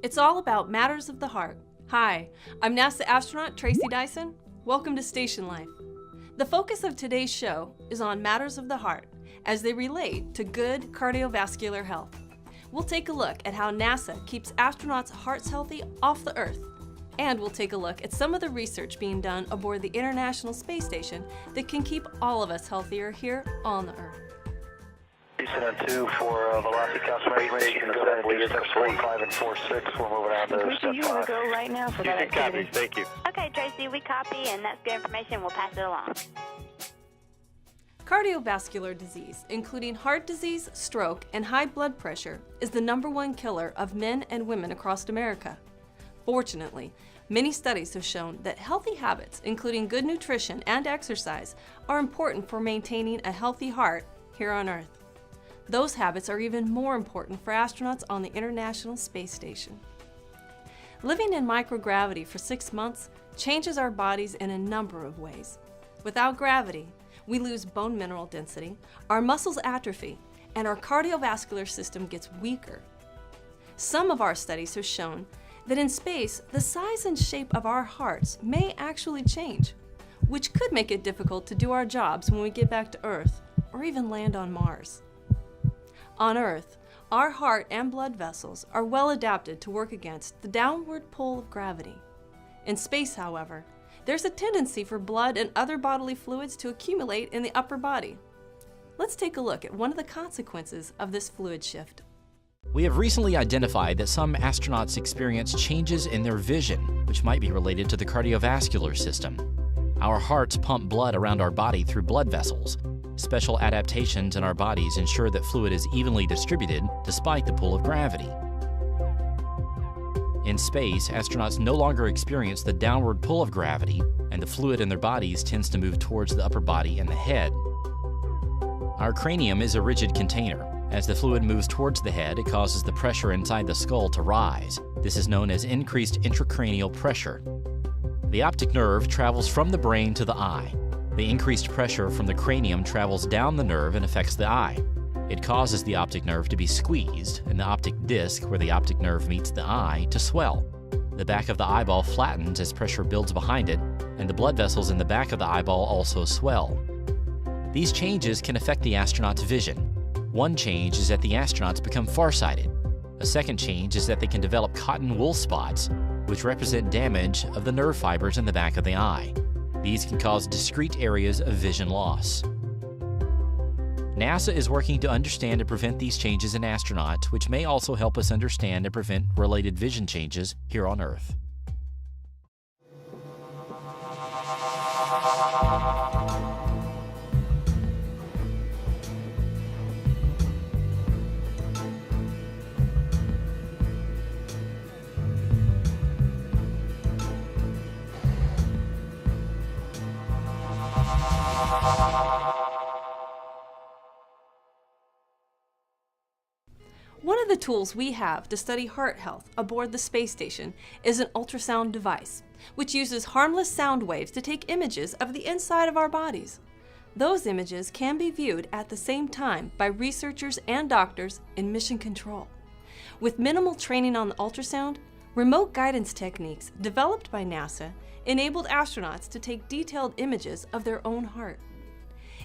It's all about matters of the heart. Hi, I'm NASA astronaut Tracy Dyson. Welcome to StationLIFE. The focus of today's show is on matters of the heart as they relate to good cardiovascular health. We'll take a look at how NASA keeps astronauts' hearts healthy off the Earth. And we'll take a look at some of the research being done aboard the International Space Station that can keep all of us healthier here on the Earth. Houston on 2 for velocity calculation. Steps 4, 5, and 4, 6. We're moving on to Tracy, step you 5. want to go right now for that activity? Copy. Thank you. Okay, Tracy, we copy, and that's good information. We'll pass it along. Cardiovascular disease, including heart disease, stroke, and high blood pressure, is the #1 killer of men and women across America. Fortunately, many studies have shown that healthy habits, including good nutrition and exercise, are important for maintaining a healthy heart here on Earth. Those habits are even more important for astronauts on the International Space Station. Living in microgravity for 6 months changes our bodies in a number of ways. Without gravity, we lose bone mineral density, our muscles atrophy, and our cardiovascular system gets weaker. Some of our studies have shown that in space, the size and shape of our hearts may actually change, which could make it difficult to do our jobs when we get back to Earth or even land on Mars. On Earth, our heart and blood vessels are well adapted to work against the downward pull of gravity. In space, however, there's a tendency for blood and other bodily fluids to accumulate in the upper body. Let's take a look at one of the consequences of this fluid shift. We have recently identified that some astronauts experience changes in their vision, which might be related to the cardiovascular system. Our hearts pump blood around our body through blood vessels. Special adaptations in our bodies ensure that fluid is evenly distributed despite the pull of gravity. In space, astronauts no longer experience the downward pull of gravity, and the fluid in their bodies tends to move towards the upper body and the head. Our cranium is a rigid container. As the fluid moves towards the head, it causes the pressure inside the skull to rise. This is known as increased intracranial pressure. The optic nerve travels from the brain to the eye. The increased pressure from the cranium travels down the nerve and affects the eye. It causes the optic nerve to be squeezed and the optic disc, where the optic nerve meets the eye, to swell. The back of the eyeball flattens as pressure builds behind it, and the blood vessels in the back of the eyeball also swell. These changes can affect the astronaut's vision. One change is that the astronauts become farsighted. A second change is that they can develop cotton wool spots, which represent damage of the nerve fibers in the back of the eye. These can cause discrete areas of vision loss. NASA is working to understand and prevent these changes in astronauts, which may also help us understand and prevent related vision changes here on Earth. One of the tools we have to study heart health aboard the space station is an ultrasound device, which uses harmless sound waves to take images of the inside of our bodies. Those images can be viewed at the same time by researchers and doctors in mission control. With minimal training on the ultrasound, remote guidance techniques developed by NASA enabled astronauts to take detailed images of their own heart.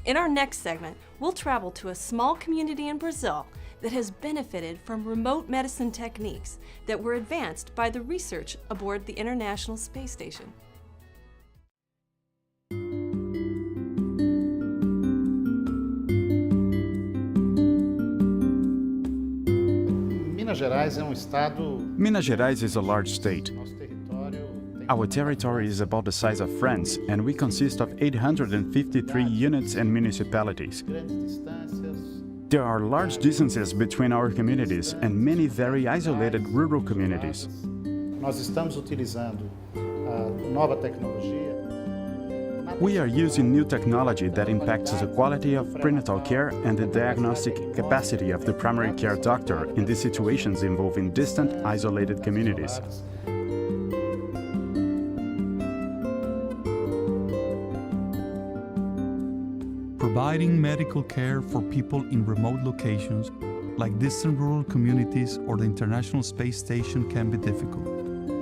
In our next segment, we'll travel to a small community in Brazil that has benefited from remote medicine techniques that were advanced by the research aboard the International Space Station. Minas Gerais is a large state. Our territory is about the size of France, and we consist of 853 units and municipalities. There are large distances between our communities and many very isolated rural communities. We are using new technology that impacts the quality of prenatal care and the diagnostic capacity of the primary care doctor in these situations involving distant, isolated communities. Providing medical care for people in remote locations like distant rural communities or the International Space Station, can be difficult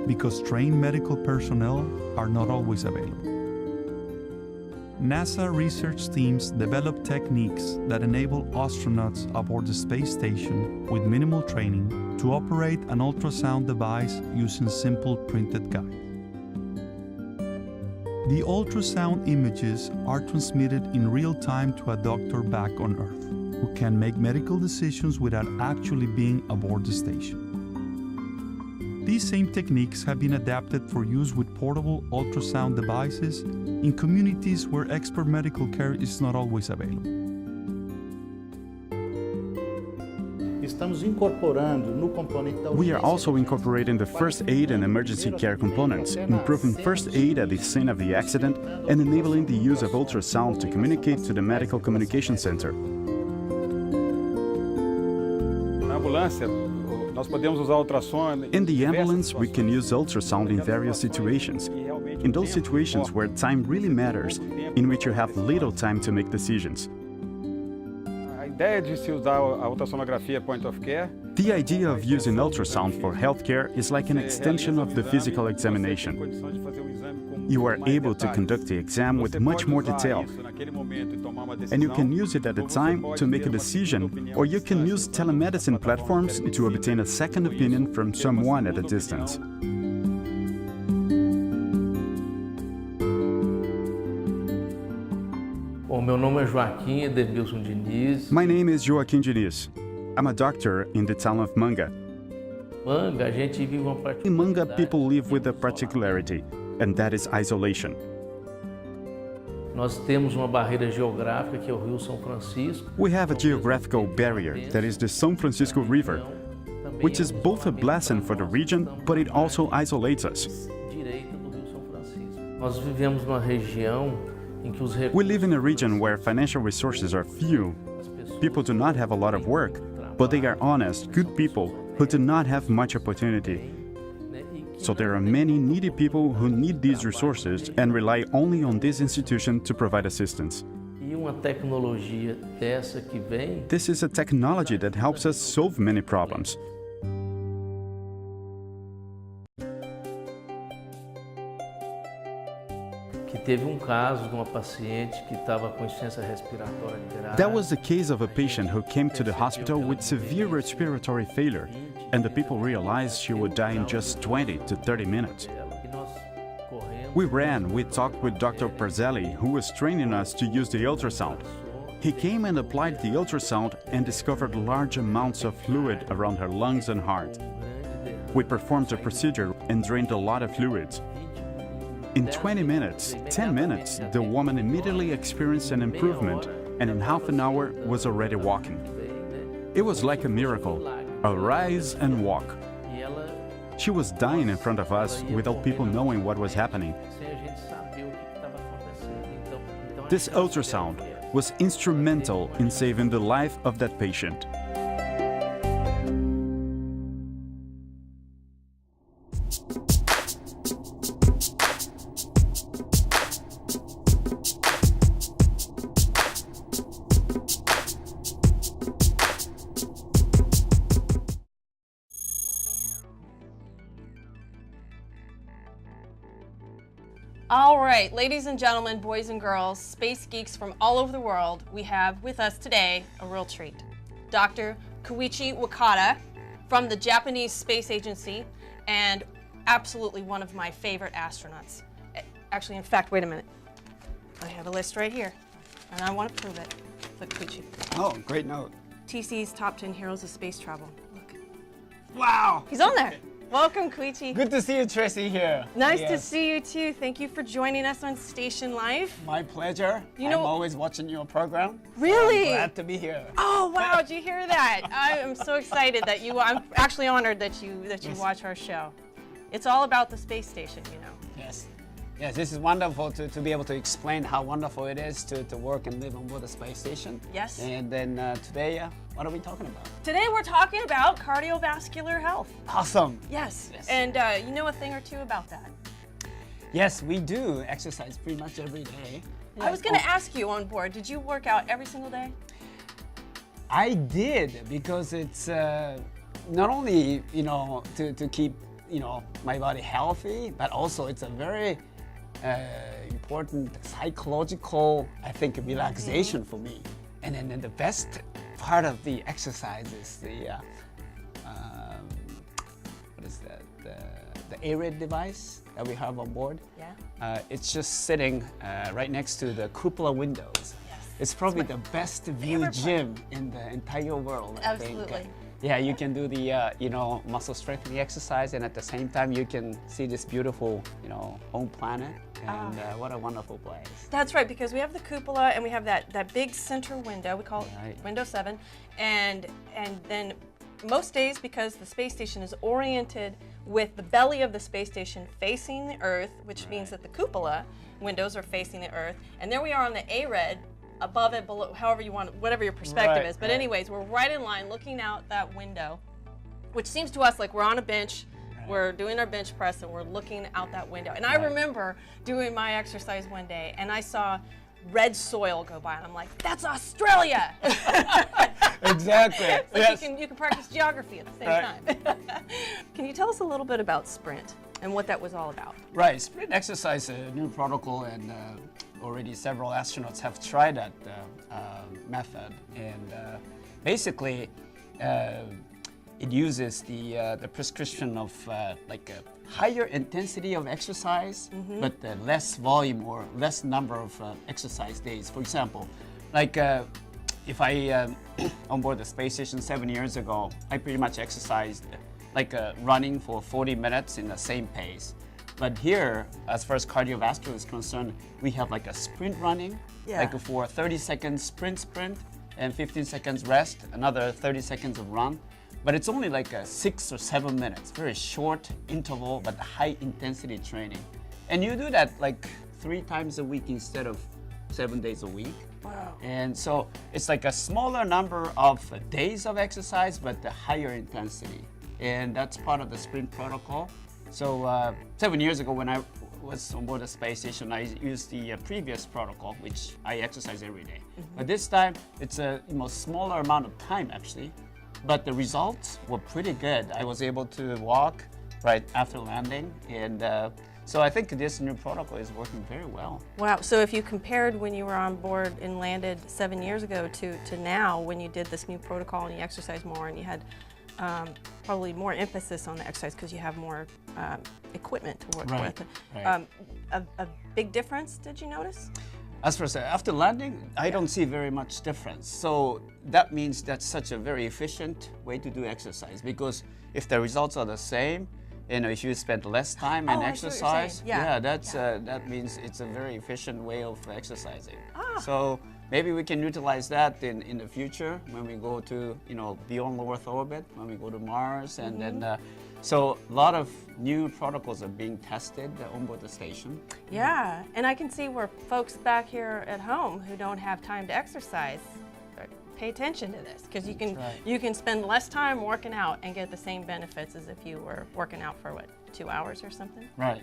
because trained medical personnel are not always available. NASA research teams develop techniques that enable astronauts aboard the space station with minimal training to operate an ultrasound device using simple printed guides. The ultrasound images are transmitted in real time to a doctor back on Earth, who can make medical decisions without actually being aboard the station. These same techniques have been adapted for use with portable ultrasound devices in communities where expert medical care is not always available. We are also incorporating the first aid and emergency care components, improving first aid at the scene of the accident and enabling the use of ultrasound to communicate to the medical communication center. In the ambulance, we can use ultrasound in various situations. In those situations where time really matters, in which you have little time to make decisions. The idea of using ultrasound for healthcare is like an extension of the physical examination. You are able to conduct the exam with much more detail. And you can use it at the time to make a decision, or you can use telemedicine platforms to obtain a second opinion from someone at a distance. My name is Joaquim Diniz. I'm a doctor in the town of Manga. In Manga, people live with a particularity, and that is isolation. We have a geographical barrier, that is the São Francisco River, which is both a blessing for the region, but it also isolates us. We live in a region where financial resources are few. People do not have a lot of work, but they are honest, good people who do not have much opportunity. So there are many needy people who need these resources and rely only on this institution to provide assistance. This is a technology that helps us solve many problems. That was the case of a patient who came to the hospital with severe respiratory failure, and the people realized she would die in just 20 to 30 minutes. We talked with Dr. Parzelli, who was training us to use the ultrasound. He came and applied the ultrasound and discovered large amounts of fluid around her lungs and heart. We performed the procedure and drained a lot of fluids. In 10 minutes, the woman immediately experienced an improvement and in half an hour was already walking. It was like a miracle, a rise and walk. She was dying in front of us without people knowing what was happening. This ultrasound was instrumental in saving the life of that patient. All right, ladies and gentlemen, boys and girls, space geeks from all over the world, we have with us today a real treat. Dr. Koichi Wakata from the Japanese Space Agency and absolutely one of my favorite astronauts. Actually, in fact, wait a minute. I have a list right here, and I want to prove it. Look, Koichi. Oh, great note. TC's Top 10 Heroes of Space Travel. Look. Wow! He's on there. Welcome, Koichi. Good to see you, Tracy, here. Nice to see you, too. Thank you for joining us on StationLIFE. My pleasure. I'm always watching your program. Really? I'm glad to be here. Oh, wow. Did you hear that? I am so excited that I'm actually honored that you watch our show. It's all about the space station, you know. Yes. Yes, this is wonderful to be able to explain how wonderful it is to work and live on board the space station. Yes. And then today, what are we talking about? Today we're talking about cardiovascular health. Awesome. Yes. And you know a thing or two about that? Yes, we do exercise pretty much every day. I was going to ask you on board, did you work out every single day? I did, because it's not only, you know, to keep, you know, my body healthy, but also it's a very important psychological, I think, relaxation for me. And then the best part of the exercise is the what is that? The air device that we have on board. Yeah. It's just sitting right next to the cupola windows. Yes. It's probably the best view gym in the entire world, I think. Absolutely. Yeah, you can do the you know, muscle strengthening exercise, and at the same time you can see this beautiful, you know, home planet. And what a wonderful place. That's right, because we have the cupola and we have that big center window. We call it window 7, and then most days, because the space station is oriented with the belly of the space station facing the Earth, which means that the cupola windows are facing the Earth, and there we are on the A-red, above it, below, however you want, whatever your perspective is. But anyways, we're right in line, looking out that window, which seems to us like we're on a bench. We're doing our bench press and we're looking out that window. And I remember doing my exercise one day and I saw red soil go by and I'm like, that's Australia! Exactly. So Yes. you can practice geography at the same time. Can you tell us a little bit about Sprint and what that was all about? Right, Sprint exercise is a new protocol, and already several astronauts have tried that method. And basically, it uses the prescription of like a higher intensity of exercise, but less volume or less number of exercise days. For example, like if I on board the space station 7 years ago, I pretty much exercised like running for 40 minutes in the same pace. But here, as far as cardiovascular is concerned, we have like a sprint running, like for 30 seconds sprint, and 15 seconds rest, another 30 seconds of run. But it's only like 6 or 7 minutes, very short interval, but high intensity training. And you do that like 3 times a week instead of 7 days a week. Wow. And so it's like a smaller number of days of exercise, but the higher intensity. And that's part of the sprint protocol. So 7 years ago when I was on board the space station, I used the previous protocol, which I exercise every day. But this time, it's a smaller amount of time actually. But the results were pretty good. I was able to walk right after landing, and so I think this new protocol is working very well. Wow, so if you compared when you were on board and landed 7 years ago to now, when you did this new protocol and you exercised more and you had probably more emphasis on the exercise because you have more equipment to work with. Right. A big difference, did you notice? As for after landing, I don't see very much difference. So that means that's such a very efficient way to do exercise, because if the results are the same, if you spend less time and exercise, that means it's a very efficient way of exercising. So maybe we can utilize that in the future when we go to beyond low Earth orbit, when we go to Mars, and then. So a lot of new protocols are being tested on board the station. Yeah, and I can see where folks back here at home who don't have time to exercise pay attention to this, because you can spend less time working out and get the same benefits as if you were working out for 2 hours or something. Right.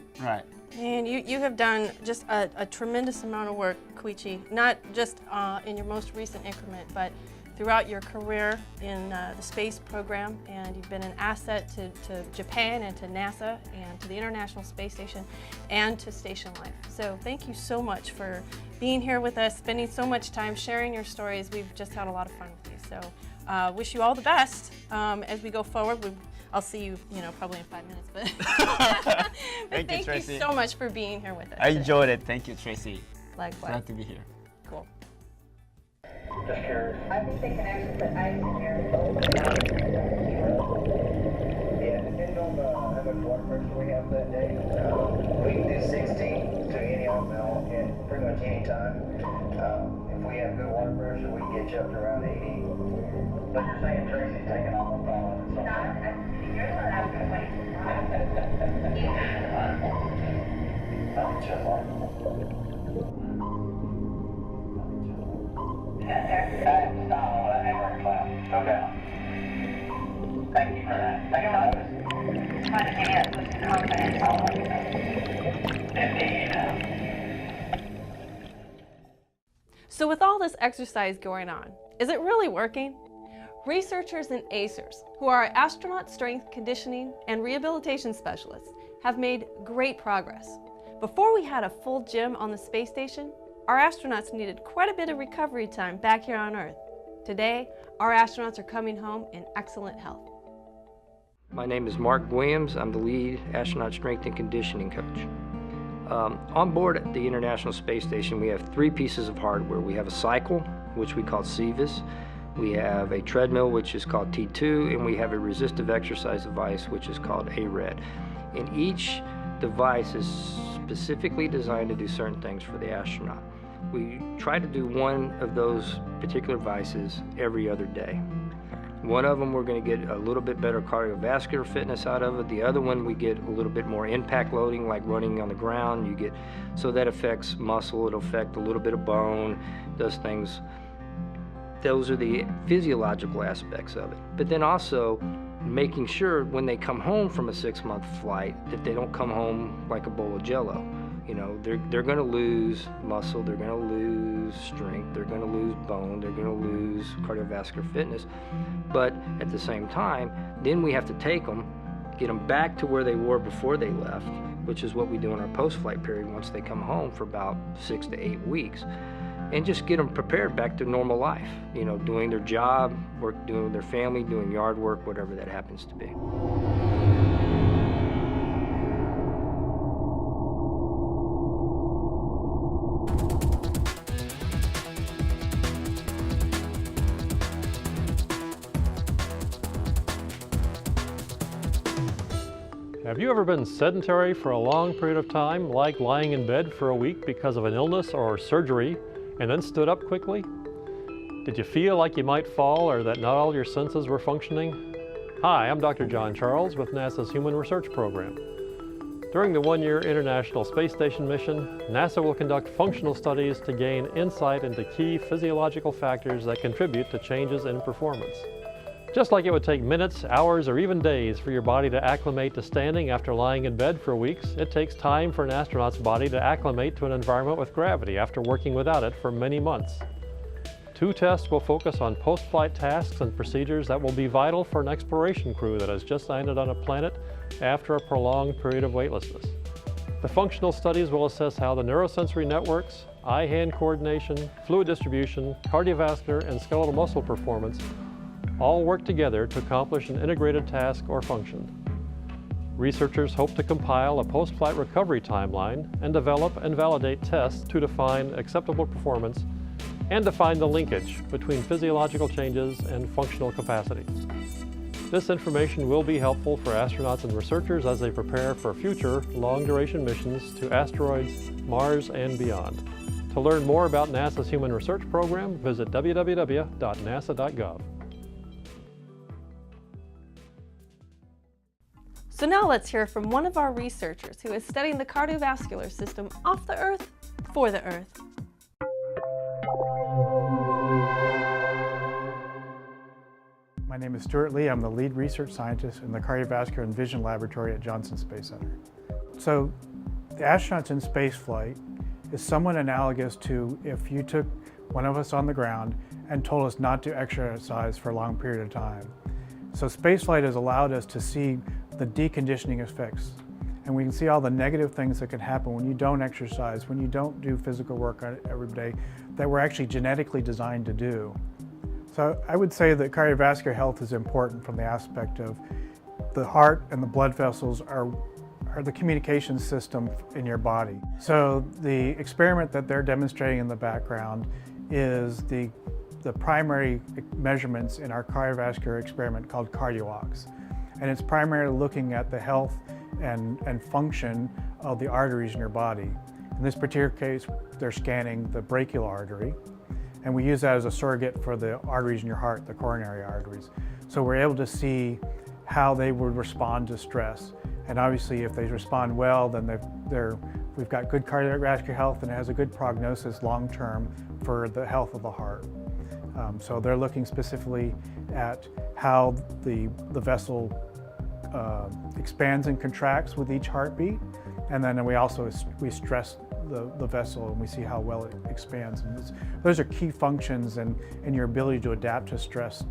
And you have done just a tremendous amount of work, Koichi, not just in your most recent increment, but throughout your career in the space program, and you've been an asset to Japan and to NASA and to the International Space Station and to StationLIFE. So thank you so much for being here with us, spending so much time sharing your stories. We've just had a lot of fun with you. So wish you all the best as we go forward. I'll see you, probably in 5 minutes. But, thank you so much for being here with us. I enjoyed it. Thank you, Tracy. Likewise. Glad to be here. Cool. Just curious. I think they can actually put ice in here. Yeah, depending on how much water pressure we have that day. We can do 60 to any mile at pretty much any time. If we have good water pressure, we can get you up to around 80. But you're saying Tracy's taking off on balance. No, you're not out of the way. Okay. Thank you for that. Thank you. Trying to give you a boost of confidence. Indeed. So with all this exercise going on, is it really working? Researchers and ACERs, who are astronaut strength conditioning and rehabilitation specialists, have made great progress. Before we had a full gym on the space station, our astronauts needed quite a bit of recovery time back here on Earth. Today, our astronauts are coming home in excellent health. My name is Mark Williams. I'm the lead astronaut strength and conditioning coach. On board at the International Space Station, we have 3 pieces of hardware. We have a cycle, which we call CVIS. We have a treadmill, which is called T2, and we have a resistive exercise device, which is called ARED. And each device is specifically designed to do certain things for the astronaut. We try to do one of those particular devices every other day. One of them we're going to get a little bit better cardiovascular fitness out of it. The other one we get a little bit more impact loading, like running on the ground. So that affects muscle, it'll affect a little bit of bone, does things. Those are the physiological aspects of it. But then also making sure when they come home from a 6-month flight that they don't come home like a bowl of jello. You know, they're going to lose muscle, they're going to lose strength, they're going to lose bone, they're going to lose cardiovascular fitness. But at the same time, then we have to take them, get them back to where they were before they left, which is what we do in our post-flight period once they come home for about 6 to 8 weeks. And just get them prepared back to normal life, you know, doing their job, doing with their family, doing yard work, whatever that happens to be. Have you ever been sedentary for a long period of time, like lying in bed for a week because of an illness or surgery, and then stood up quickly? Did you feel like you might fall or that not all your senses were functioning? Hi, I'm Dr. John Charles with NASA's Human Research Program. During the 1-year International Space Station mission, NASA will conduct functional studies to gain insight into key physiological factors that contribute to changes in performance. Just like it would take minutes, hours, or even days for your body to acclimate to standing after lying in bed for weeks, it takes time for an astronaut's body to acclimate to an environment with gravity after working without it for many months. 2 tests will focus on post-flight tasks and procedures that will be vital for an exploration crew that has just landed on a planet after a prolonged period of weightlessness. The functional studies will assess how the neurosensory networks, eye-hand coordination, fluid distribution, cardiovascular, and skeletal muscle performance all work together to accomplish an integrated task or function. Researchers hope to compile a post-flight recovery timeline and develop and validate tests to define acceptable performance and define the linkage between physiological changes and functional capacity. This information will be helpful for astronauts and researchers as they prepare for future long-duration missions to asteroids, Mars, and beyond. To learn more about NASA's Human Research Program, visit www.nasa.gov. So now let's hear from one of our researchers who is studying the cardiovascular system off the Earth for the Earth. My name is Stuart Lee. I'm the lead research scientist in the Cardiovascular and Vision Laboratory at Johnson Space Center. So the astronauts in spaceflight is somewhat analogous to if you took one of us on the ground and told us not to exercise for a long period of time. So spaceflight has allowed us to see the deconditioning effects, and we can see all the negative things that can happen when you don't exercise, when you don't do physical work every day that we're actually genetically designed to do. So I would say that cardiovascular health is important from the aspect of the heart and the blood vessels are the communication system in your body. So the experiment that they're demonstrating in the background is the primary measurements in our cardiovascular experiment called CardioWalks. And it's primarily looking at the health and function of the arteries in your body. In this particular case, they're scanning the brachial artery, and we use that as a surrogate for the arteries in your heart, the coronary arteries. So we're able to see how they would respond to stress. And obviously, if they respond well, then we've got good cardiovascular health, and it has a good prognosis long-term for the health of the heart. So they're looking specifically at how the vessel expands and contracts with each heartbeat, And then we stress the vessel and we see how well it expands. And those are key functions in your ability to adapt to stress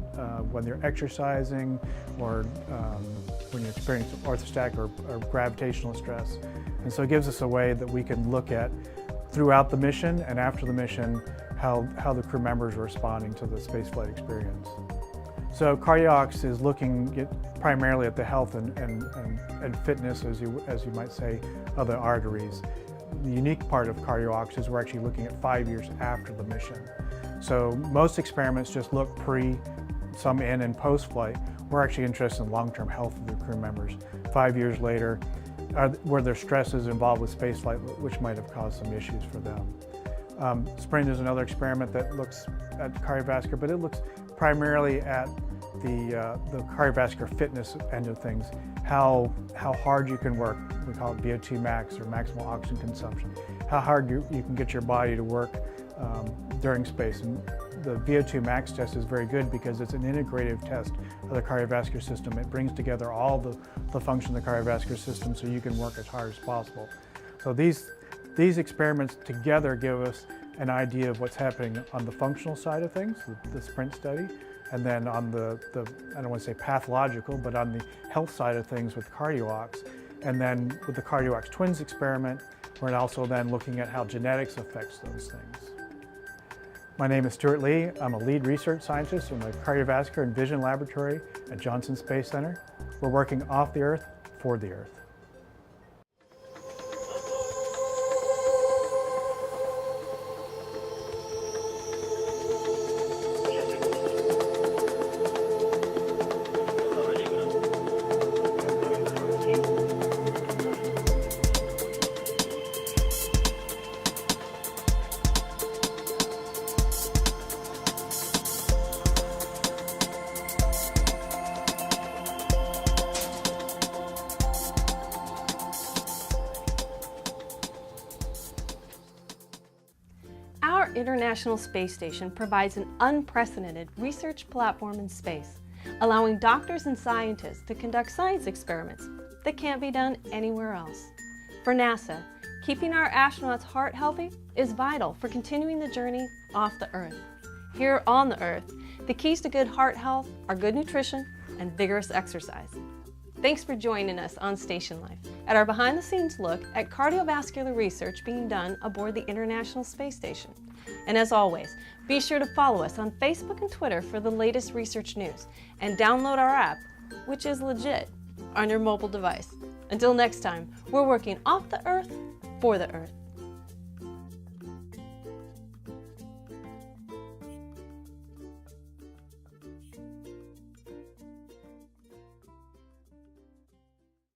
when you're exercising or when you're experiencing orthostatic or gravitational stress. And so it gives us a way that we can look at throughout the mission and after the mission how the crew members are responding to the spaceflight experience. So CardioOx is looking primarily at the health and fitness, as you might say, of the arteries. The unique part of CardioOx is we're actually looking at 5 years after the mission. So most experiments just look pre, some in and post-flight. We're actually interested in long-term health of the crew members 5 years later, where their stress is involved with spaceflight, which might have caused some issues for them. Sprint is another experiment that looks at cardiovascular, but it looks primarily at the cardiovascular fitness end of things, how hard you can work. We call it VO2 max or maximal oxygen consumption. How hard you can get your body to work during space. And the VO2 max test is very good because it's an integrative test of the cardiovascular system. It brings together all the function of the cardiovascular system so you can work as hard as possible. So these experiments together give us an idea of what's happening on the functional side of things, the Sprint study, and then on the I don't want to say pathological, but on the health side of things with CardioOx. And then with the CardioOx twins experiment, we're also then looking at how genetics affects those things. My name is Stuart Lee. I'm a lead research scientist in the Cardiovascular and Vision Laboratory at Johnson Space Center. We're working off the Earth for the Earth. Our International Space Station provides an unprecedented research platform in space, allowing doctors and scientists to conduct science experiments that can't be done anywhere else. For NASA, keeping our astronauts' heart healthy is vital for continuing the journey off the Earth. Here on the Earth, the keys to good heart health are good nutrition and vigorous exercise. Thanks for joining us on StationLIFE at our behind-the-scenes look at cardiovascular research being done aboard the International Space Station. And as always, be sure to follow us on Facebook and Twitter for the latest research news, and download our app, which is legit, on your mobile device. Until next time, we're working off the Earth for the Earth.